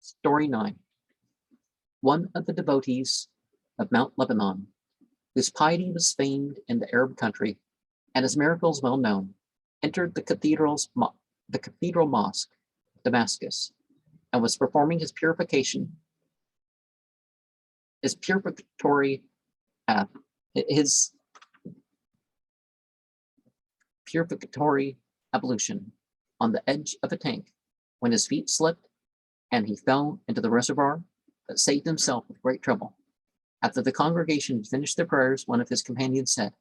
Story 9. One of the devotees of Mount Lebanon, whose piety was famed in the Arab country and his miracles well known, entered the cathedral mosque of Damascus and was performing his purificatory ablution on the edge of a tank when his feet slipped and he fell into the reservoir, but saved himself with great trouble. After the congregation had finished their prayers, one of his companions said,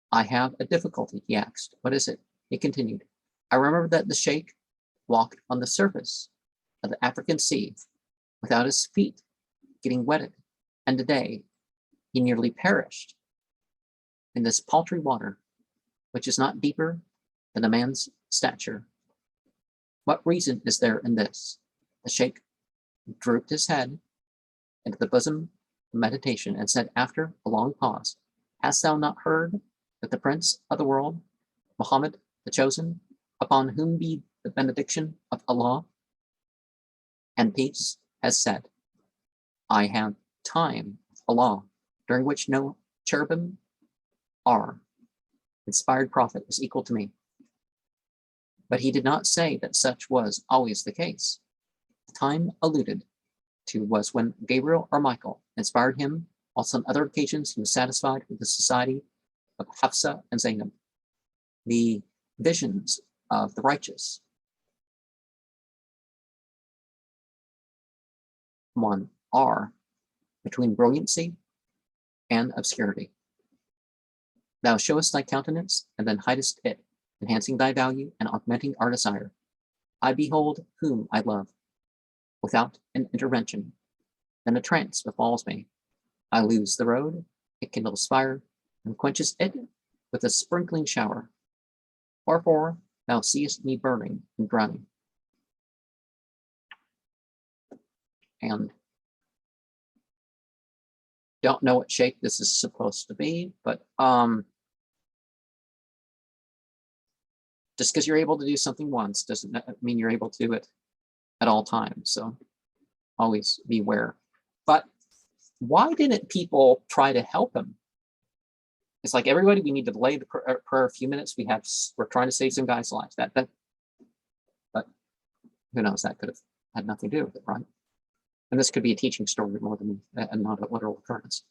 "I have a difficulty," he asked. "What is it?" He continued, "I remember that the Sheikh walked on the surface of the African Sea without his feet getting wetted, and today he nearly perished in this paltry water, which is not deeper than a man's stature. What reason is there in this?" The Sheikh drooped his head into the bosom of meditation and said after a long pause, "Hast thou not heard that the Prince of the world, Muhammad the Chosen, upon whom be the benediction of Allah and peace, has said, 'I have time with Allah, during which no cherubim or inspired prophet is equal to me.' But he did not say that such was always the case. The time alluded to was when Gabriel or Michael inspired him, whilst on other occasions he was satisfied with the society of Hafsa and Zainab. The visions of the righteous one are between brilliancy and obscurity. Thou showest thy countenance and then hidest it, enhancing thy value and augmenting our desire. I behold whom I love without an intervention. Then a trance befalls me. I lose the road, it kindles fire, and quenches it with a sprinkling shower. Wherefore thou seest me burning and drowning. And don't know what shape this is supposed to be, but just because you're able to do something once doesn't mean you're able to do it at all times. So always beware. But why didn't people try to help him? It's like, everybody, we need to delay the prayer a few minutes. We're trying to save some guys' lives. But who knows? That could have had nothing to do with it, right? And this could be a teaching story more than and not a literal occurrence.